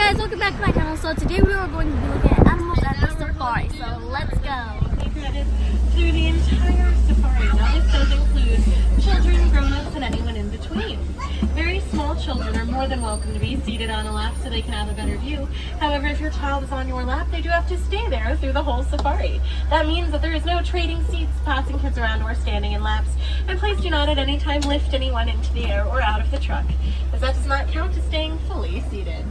guys, welcome back to my channel. So today we are going to be looking at animals at the safari. So let's go. Through the entire safari. Now this does include children, grown-ups, and anyone in between. Very small children are more than welcome to be seated on a lap so they can have a better view. However, if your child is on your lap, they do have to stay there through the whole safari. That means that there is no trading seats, passing kids around, or standing in laps. And please do not at any time lift anyone into the air or out of the truck, as that does not count as staying fully seated.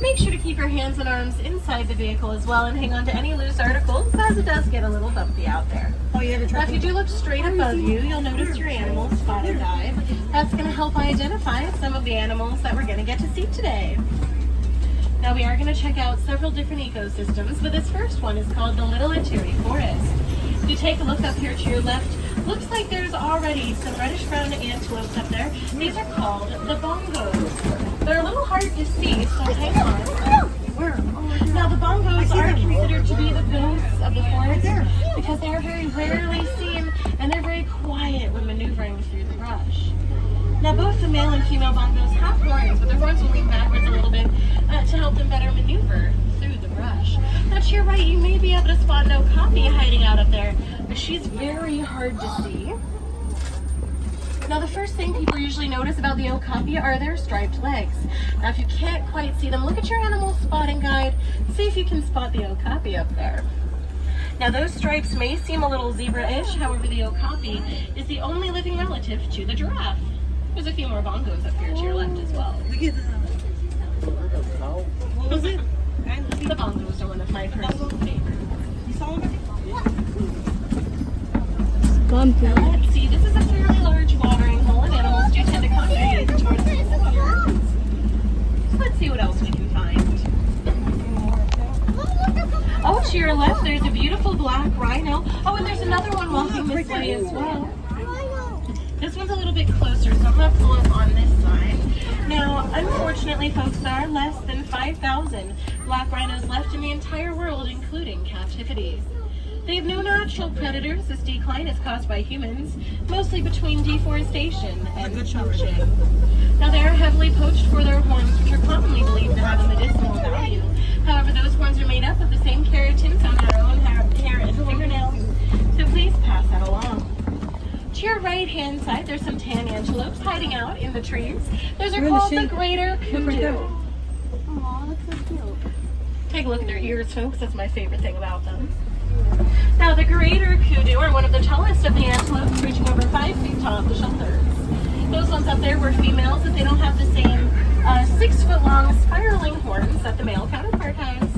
Make sure to keep your hands and arms inside the vehicle as well and hang on to any loose articles, as it does get a little bumpy out there. Oh, you have a Now, if you do look straight above you, you'll notice your animal spotted guide. That's going to help identify some of the animals that we're going to get to see today. Now, we are going to check out several different ecosystems, but this first one is called the Little Etiri Forest. If you take a look up here to your left, looks like there's already some reddish-brown antelopes up there. These are called the bongos. They're a little hard to see, so hang on. Now, the bongos are considered to be the ghosts of the forest because they are very rarely seen and they're very quiet when maneuvering through the brush. Now, both the male and female bongos have horns, but their horns will lean backwards a little bit to help them better maneuver through the brush. Now, to your right, you may be able to spot an okapi hiding out up there, but she's very hard to see. Now, the first thing people usually notice about the okapi are their striped legs. Now, if you can't quite see them, look at your animal spotting guide. See if you can spot the okapi up there. Now, those stripes may seem a little zebra-ish. However, the okapi is the only living relative to the giraffe. There's a few more bongos up here to your left as well. Look at what was it? The bongos are one of my personal favorites. You saw them? Now, let's see. This is a fairly large watering hole, and animals do tend to congregate towards the water. So let's see what else we can find. Oh, to your left, there's a beautiful black rhino. Oh, and there's another one walking this way as well. This one's a little bit closer, so I'm going to pull up on this side. Now, unfortunately, folks, there are less than 5,000 black rhinos left in the entire world, including captivity. They have no natural predators. This decline is caused by humans, mostly between deforestation and poaching. Now, they are heavily poached for their horns, which are commonly believed to have a medicinal value. However, those horns are made up of the same keratin found in our own hair and fingernails, so please pass that along. To your right-hand side, there's some tan antelopes hiding out in the trees. Those are called the greater kudu. Aw, that's so cute. Take a look at their ears, folks. That's my favorite thing about them. Now, the greater kudu are one of the tallest of the antelopes, reaching over 5 feet tall at the shoulders. Those ones up there were females, but they don't have the same 6-foot-long spiraling horns that the male counterpart has.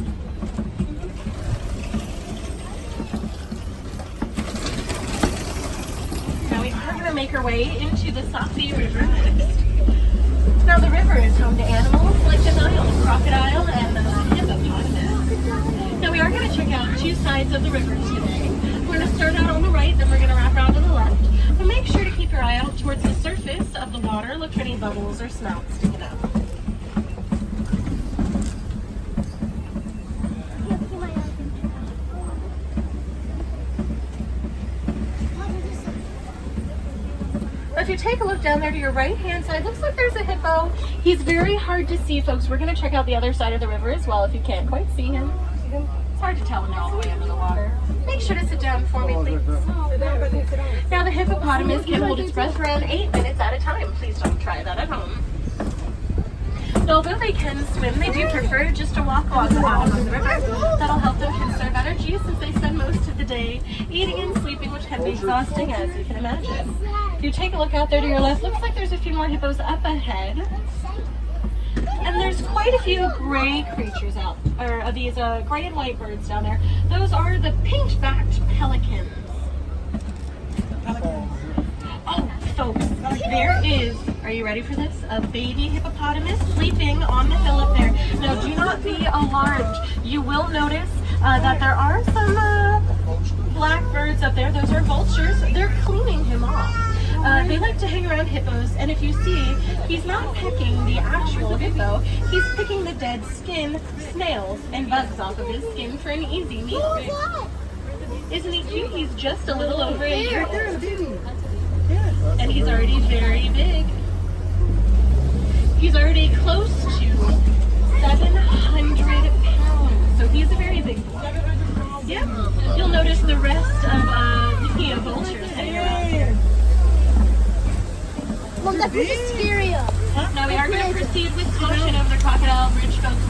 Now, we are going to make our way into the Safi River next. Now, the river is home to animals like the Nile crocodile and the hippopotamus. Now, we are going to check out two sides of the river today. We're going to start out on the right, then we're going to wrap around to the left. But make sure to keep your eye out towards the surface of the water. Look for any bubbles or snouts sticking up. If you take a look down there to your right-hand side, looks like there's a hippo. He's very hard to see, folks. We're going to check out the other side of the river as well if you can't quite see him. It's hard to tell when they're all the way under the water. Make sure to sit down for me, please. Now, the hippopotamus can hold its breath for around 8 minutes at a time. Please don't try that at home. Now, although they can swim, they do prefer just to walk along the bottom of the river. That'll help them conserve energy since they spend most of the day eating and sleeping, which can be exhausting, as you can imagine. If you take a look out there to your left, looks like there's a few more hippos up ahead. And there's quite a few gray creatures out, or these gray and white birds down there. Those are the pink-backed pelicans. Oh, folks, there is, are you ready for this? A baby hippopotamus sleeping on the hill up there. Now, do not be alarmed. You will notice that there are some black birds up there. Those are vultures. They're cleaning him off. They like to hang around hippos, and if you see, he's not pecking the actual hippo, he's picking the dead skin, snails, and bugs off of his skin for an easy meal. Isn't he cute? He's just a little over a year old. And he's already very big. He's already close to Crocodile Bridge, folks.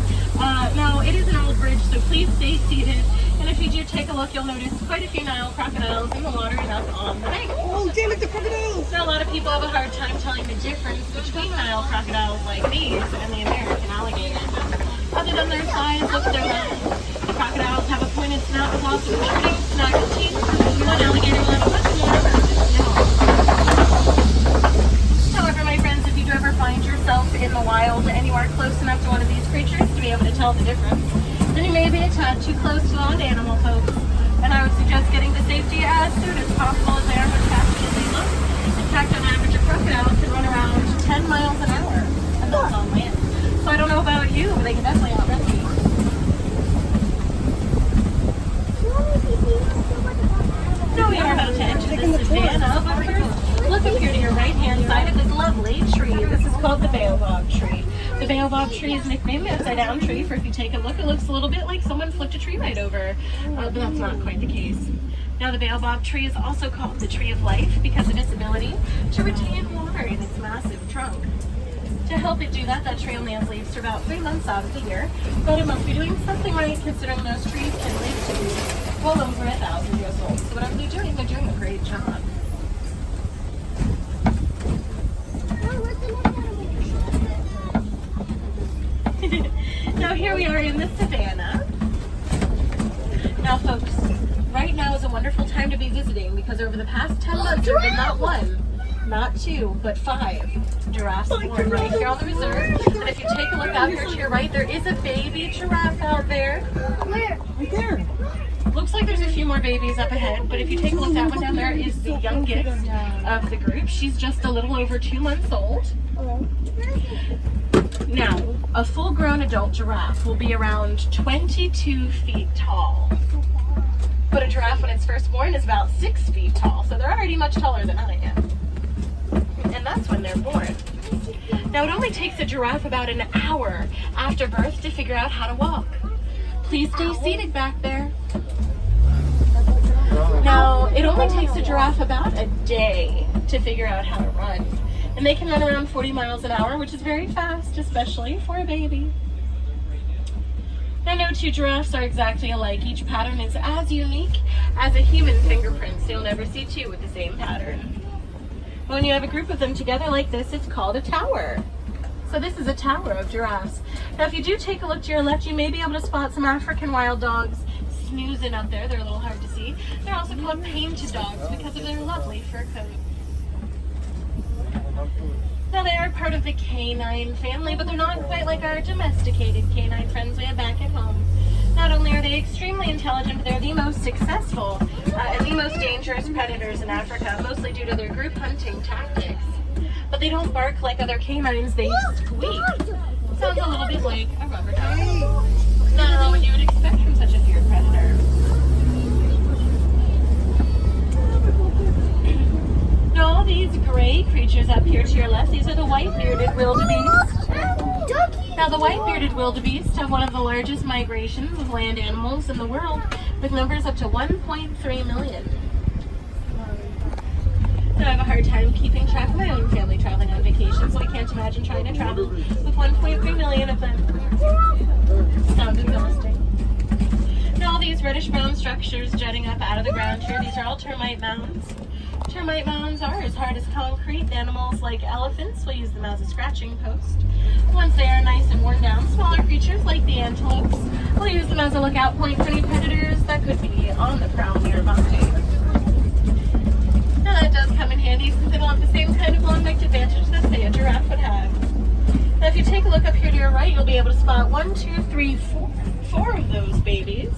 Now, it is an old bridge, so please stay seated. And if you do take a look, you'll notice quite a few Nile crocodiles in the water and up on the bank. Oh, damn it, the crocodiles! So a lot of people have a hard time telling the difference between Nile crocodiles like these and the American alligators. Other than their size, look at their mouths. The crocodiles have a pointed snout with lots of protruding snaggled teeth. One alligator will have a much more rounded snout. However, my friends, if you do ever find yourself in the wild and you are close enough to one of these creatures to be able to tell the difference, then you may be a tad too close to land animal, folks. And I would suggest getting to safety as soon as possible as they are much faster than they look. In fact, on average, a crocodile can run around 10 miles an hour, and that's on land. So I don't know about you, but they can definitely outrun me. Now we are about to enter the savannah, but first, look up here to your right-hand side of this lovely tree. This is called the baobab tree. The baobab tree is nicknamed the upside-down tree, for if you take a look, it looks a little bit like someone flipped a tree right over, but that's not quite the case. Now, the baobab tree is also called the tree of life because of its ability to retain water in its massive trunk. To help it do that, that tree only has leaves for about 3 months out of the year, but it must be doing something right considering those trees can live to be well over 1,000 years old. So whatever they're doing a great job. Now here we are in the savannah. Now folks, right now is a wonderful time to be visiting because over the past 10 months there have been not 1, not 2, but 5 giraffes born right here on the reserve. And if you take a look out here to your right, there is a baby giraffe out there. Where? Right there. Looks like there's a few more babies up ahead, but if you take a look, that one down there is the youngest of the group. She's just a little over 2 months old. Now, a full-grown adult giraffe will be around 22 feet tall. But a giraffe when it's first born is about 6 feet tall, so they're already much taller than I am. And that's when they're born. Now, it only takes a giraffe about an hour after birth to figure out how to walk. Please stay seated back there. Now, it only takes a giraffe about a day to figure out how to run. And they can run around 40 miles an hour, which is very fast, especially for a baby. Now, no 2 giraffes are exactly alike. Each pattern is as unique as a human fingerprint, so you'll never see 2 with the same pattern. But when you have a group of them together like this, it's called a tower. So this is a tower of giraffes. Now, if you do take a look to your left, you may be able to spot some African wild dogs snoozing up there. They're a little hard to see. They're also called painted dogs because of their lovely fur coat. Now, they are part of the canine family, but they're not quite like our domesticated canine friends we have back at home. Not only are they extremely intelligent, but they're the most successful and the most dangerous predators in Africa, mostly due to their group hunting tactics. But they don't bark like other canines, they squeak. Sounds a little bit like a rubber dog. Not what you would expect from such a fierce predator. Now, all these gray creatures up here to your left, these are the white-bearded wildebeest. Now, the white-bearded wildebeest have one of the largest migrations of land animals in the world, with numbers up to 1.3 million. Now, I have a hard time keeping track of my own family traveling on vacation, so I can't imagine trying to travel with 1.3 million of them. Sounds exhausting. Now, all these reddish-brown structures jutting up out of the ground here, these are all termite mounds. Termite mounds are as hard as concrete. Animals like elephants will use them as a scratching post. Once they are nice and worn down, smaller creatures like the antelopes will use them as a lookout point for any predators that could be on the prowl nearby. Now, that does come in handy since they don't have the same kind of long-necked advantage that, say, a giraffe would have. Now, if you take a look up here to your right, you'll be able to spot 1, 2, 3, 4 of those babies.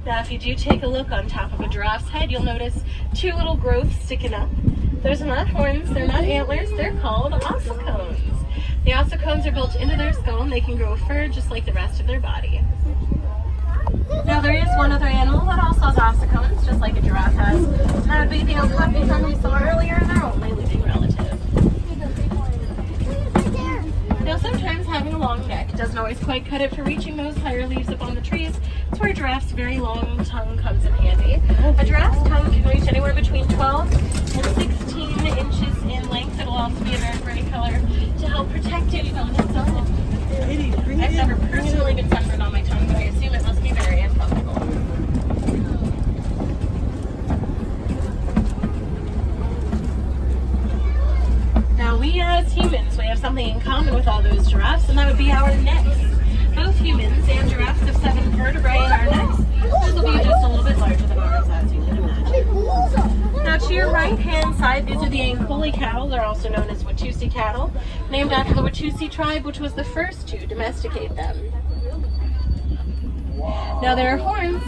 Now, if you do take a look on top of a giraffe's head, you'll notice 2 little growths sticking up. Those are not horns, they're not antlers, they're called ossicones. The ossicones are built into their skull and they can grow fur just like the rest of their body. Now, there is one other animal that also has ossicones, just like a giraffe has. And that would be the okapi hen we saw earlier, their only living relative. Now, sometimes having a long neck doesn't always quite cut it for reaching those higher leaves up on the trees. That's where giraffe's very long tongue comes in handy. A giraffe's tongue can reach anywhere between 12 and 16 inches in length. It'll also be a very bright color to help protect it from the sun. I've never personally been sunburned on my tongue, but I assume it must be very uncomfortable. Now we as humans, we have something in common with all those giraffes, and that would be our necks. Both humans and giraffes have 7 vertebrae in our necks. Those will be just a little bit larger than ours, as you can imagine. Now to your right-hand side, these are the Ankole cattle. They're also known as Watusi cattle, named after the Watusi tribe, which was the first to domesticate them. Now their horns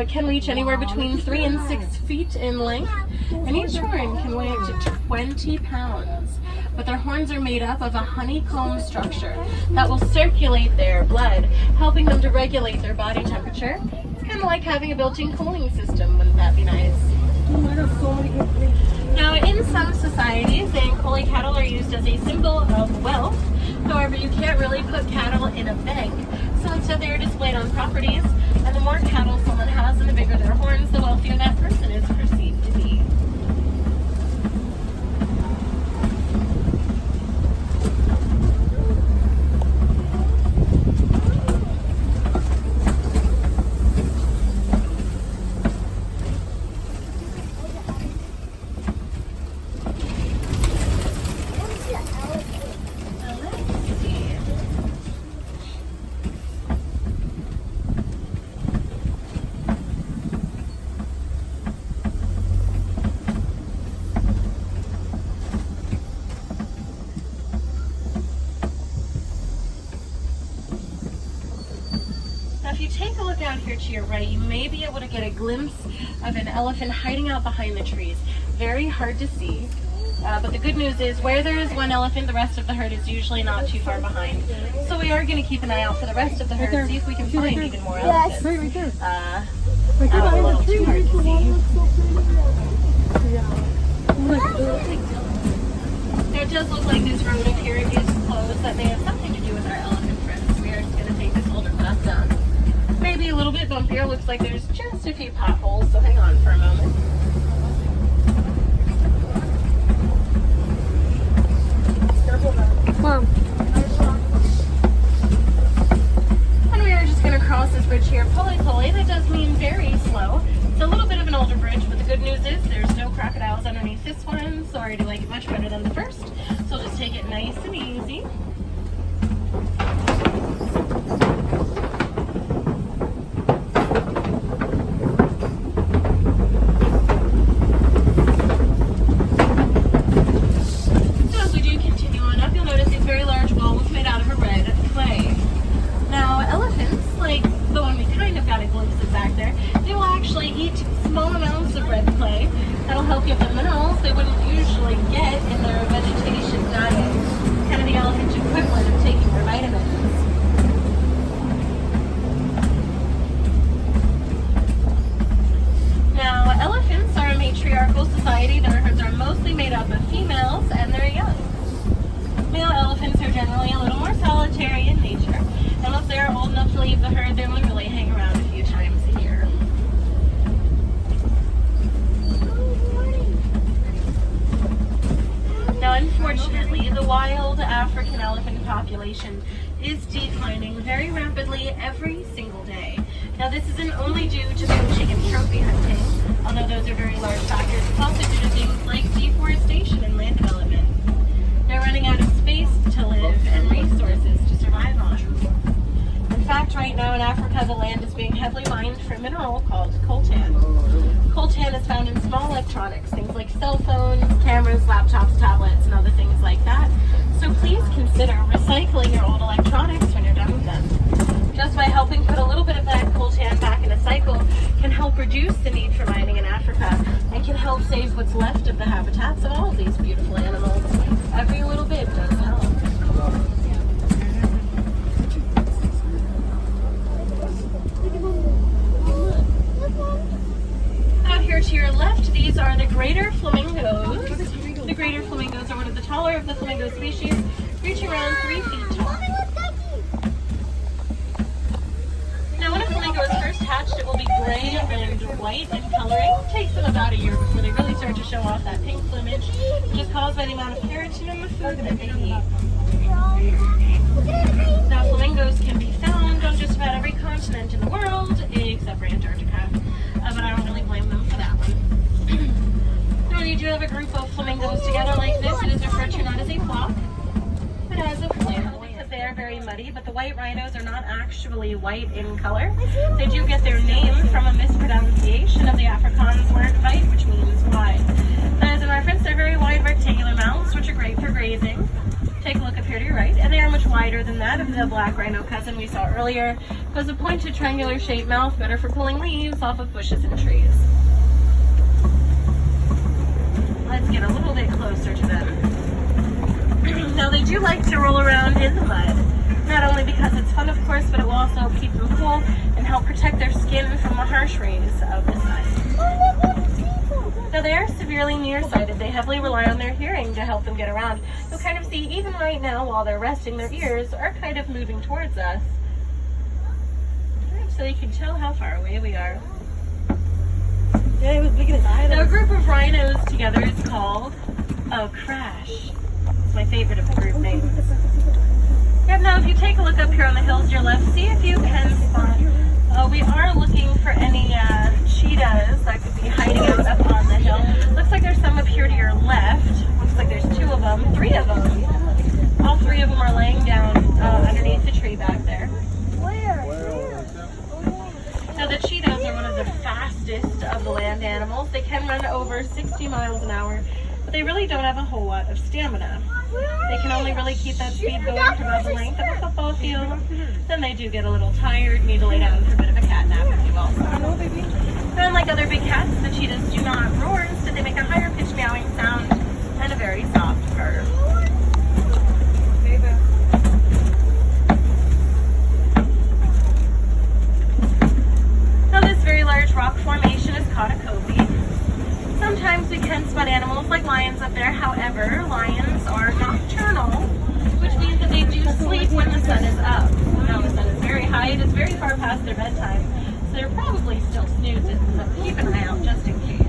can reach anywhere between 3 and 6 feet in length, and each horn can weigh up to 20 pounds. But their horns are made up of a honeycomb structure that will circulate their blood, helping them to regulate their body temperature. It's kind of like having a built-in cooling system. Wouldn't that be nice? Now, in some societies, the Ankole cattle are used as a symbol of wealth. However, you can't really put cattle in a bank, so instead they are displayed on properties, and the more cattle someone has and the bigger their horns, the wealthier that person is perceived to be. If you take a look out here to your right, you may be able to get a glimpse of an elephant hiding out behind the trees. Very hard to see, but the good news is where there is one elephant, the rest of the herd is usually not too far behind. So we are going to keep an eye out for the rest of the herd, see if we can find even more elephants. Right there. A little too hard to see. Now it does look like this road up here is closed. That may have something to do with our elephant friends. We are just going to take this older path down. Maybe a little bit bumpier. Looks like there's just a few potholes, so hang on for a moment. Mom. And we are just going to cross this bridge here, Poli-Poli. That does mean very slow. It's a little bit of an older bridge, but the good news is there's no crocodiles underneath this one, so I already like it much better than the first. So just take it nice and easy. Unfortunately, the wild African elephant population is declining very rapidly every single day. Now, this isn't only due to poaching and trophy hunting, although those are very large factors. It's also due to things like deforestation and land development. They're running out of space to live and resources to survive on. In fact, right now in Africa, the land is being heavily mined for a mineral called coltan. Coltan is found in small electronics, things like cell phones, cameras, laptops, tablets, and other things like that. So please consider recycling your old electronics when you're done with them. Just by helping put a little bit of that coltan back in a cycle can help reduce the need for mining in Africa and can help save what's left of the habitats of all of these beautiful animals. Every little bit does help. Out here to your left, these are the greater flamingos. The greater flamingos are one of the taller of the flamingo species, reaching around 3 feet tall. Now, when a flamingo is first hatched, hatched, it will be gray and white in coloring. It takes them about a year before they really start to show off that pink plumage, which is caused by the amount of keratin in the food that they eat. Now, flamingos can be found on just about every continent in the world, except for Antarctica, but I don't really blame them for that one. So when you do have a group of flamingos together like this, it is referred to not as a flock, but as a flame, because they are very muddy, but the white rhinos are not actually white in color. They do get their name from a mispronunciation of the Afrikaans word white, which means wide. As a reference, they're very wide rectangular mouths, which are great for grazing. Take a look up here to your right, and they are much wider than that of the black rhino cousin we saw earlier, because a pointed triangular shaped mouth better for pulling leaves off of bushes and trees. Let's get a little bit closer to them. Now they do like to roll around in the mud, not only because it's fun of course, but it will also keep them cool and help protect their skin from the harsh rays of the sun. Now they are severely nearsighted. They heavily rely on their hearing to help them get around. You'll kind of see even right now while they're resting, their ears are kind of moving towards us. So you can tell how far away we are. Yeah, he was blinking his eye. Now a group of rhinos together is called a crash. It's my favorite of the group names. Yep, now if you take a look up here on the hills to your left, see if you can spot. We are looking for any cheetahs that could be hiding out up on the hill. Looks like there's some up here to your left. Looks like there's 2 of them, 3 of them. All 3 of them are laying down underneath the tree back there. Now the cheetahs are one of the fastest of the land animals. They can run over 60 miles an hour, but they really don't have a whole lot of stamina. They can only really keep that speed going for about the length of a football field. Then they do get a little tired, need to lay down for a bit of a cat nap if you will. But unlike other big cats, the cheetahs do not roar. Instead, they make a higher pitched meowing sound and a very soft purr. Now this very large rock formation is called a copy. Sometimes we can spot animals like lions up there. However, lions are nocturnal, which means that they do sleep when the sun is up. Now the sun is very high, it is very far past their bedtime, so they're probably still snoozing, but keep an eye out just in case.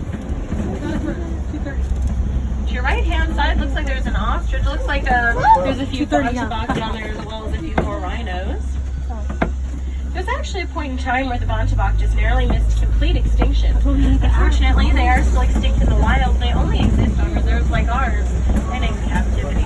To your right hand side, looks like there's an ostrich. It looks like there's a few bugs down there as well as a few more rhinos. There's actually a point in time where the bontebok just narrowly missed complete extinction. Unfortunately, they are still extinct in the wild. They only exist on reserves like ours and in captivity.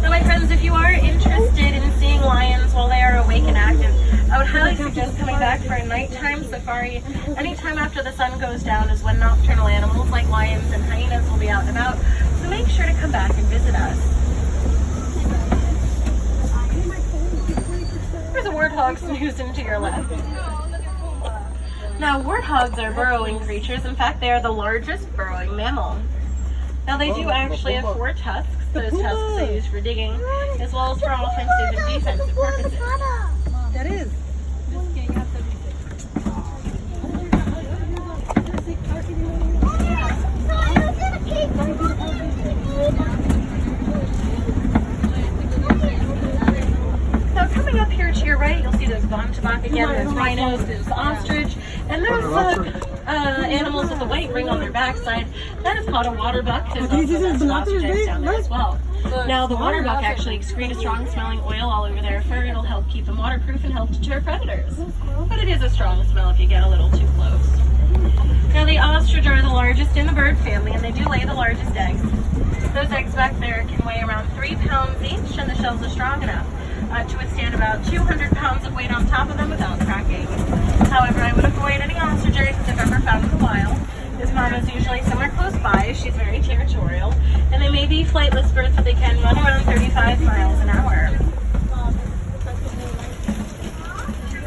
So my friends, if you are interested in seeing lions while they are awake and active, I would highly suggest coming back for a nighttime safari. Anytime after the sun goes down is when nocturnal animals like lions and hyenas will be out and about. So make sure to come back and visit us. There's a warthog snoozing to your left. Now, warthogs are burrowing creatures. In fact, they are the largest burrowing mammal. Now, they do actually have 4 tusks. Those tusks are used for digging, as well as for offensive and defensive purposes. That is. Coming up here to your right, you'll see those bontebok again, those rhinos, those ostrich, and those animals with the white ring on their backside. That is called a waterbuck. There's also some ostriches down there as well. Now, the waterbuck actually excrete a strong smelling oil all over their fur. It'll help keep them waterproof and help deter predators. But it is a strong smell if you get a little too close. Now, the ostrich are the largest in the bird family, and they do lay the largest eggs. Those eggs back there can weigh around 3 pounds each, and the shells are strong enough to withstand about 200 pounds of weight on top of them without cracking. However, I would avoid any ostrich eggs if ever found in the wild. His mom is usually somewhere close by. She's very territorial, and they may be flightless birds, but they can run around 35 miles an hour.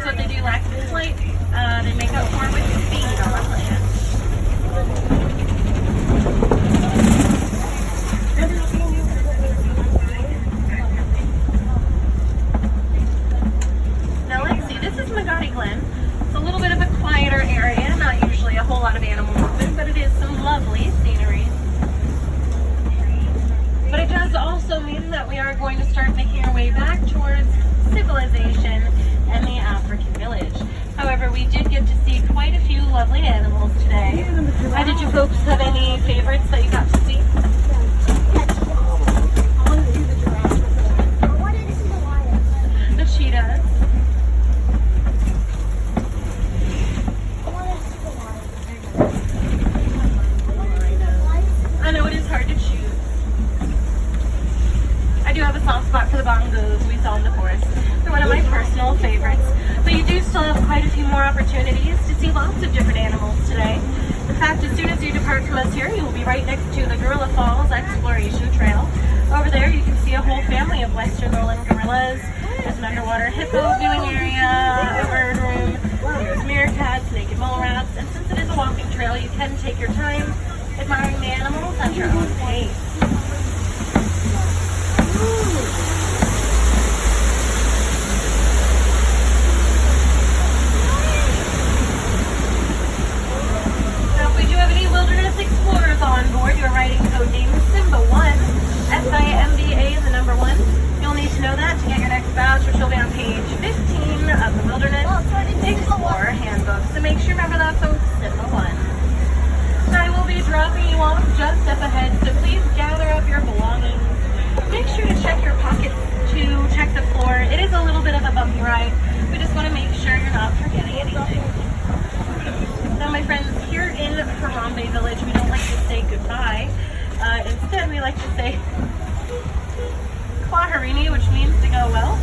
So if they do lack in flight, they make up for with speed on the land. Now let's see, this is Magadi Glen. It's a little bit of a quieter lovely animals today. Did you folks have any favorites that you got to see? The cheetahs. I know it is hard to choose. I do have a soft spot for the bongos we saw in the forest. They're one of my personal favorites. But you do still have quite a few more opportunities to see lots of different animals today. In fact, as soon as you depart from us here, you will be right next to the Gorilla Falls Exploration Trail. Over there, you can see a whole family of western rolling gorillas. There's an underwater hippo viewing area, a bird room, there's meerkats, naked mole rats, and since it is a walking trail, you can take your time admiring the animals at your own pace. Now, if we do have any wilderness explorers on board, you're writing code name Simba1, SIMBA is the number 1. You'll need to know that to get your next badge, which will be on page 15 of the Wilderness Explorer Handbook. So make sure you remember that, folks, Simba1. I will be dropping you off just up ahead, so please gather up your belongings. Make sure to check your pockets to check the floor. It is a little bit of a bumpy ride. We just want to make sure you're not forgetting anything. Now, my friends, here in Harambe Village, we don't like to say goodbye. Instead, we like to say Kwaherini, which means to go well.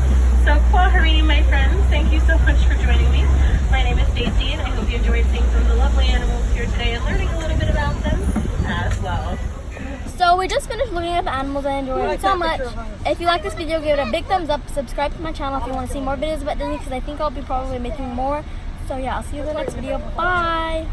So Kwaherini, my friends, thank you so much for joining me. My name is Stacy, and I hope you enjoyed seeing some of the lovely animals here today and learning a little bit about them as well. So we just finished looking at the animals. I enjoyed it so much. If you like this video, give it a big thumbs up. Subscribe to my channel if you want to see more videos about Disney, because I think I'll be probably making more. So yeah, I'll see you in the next video. Bye!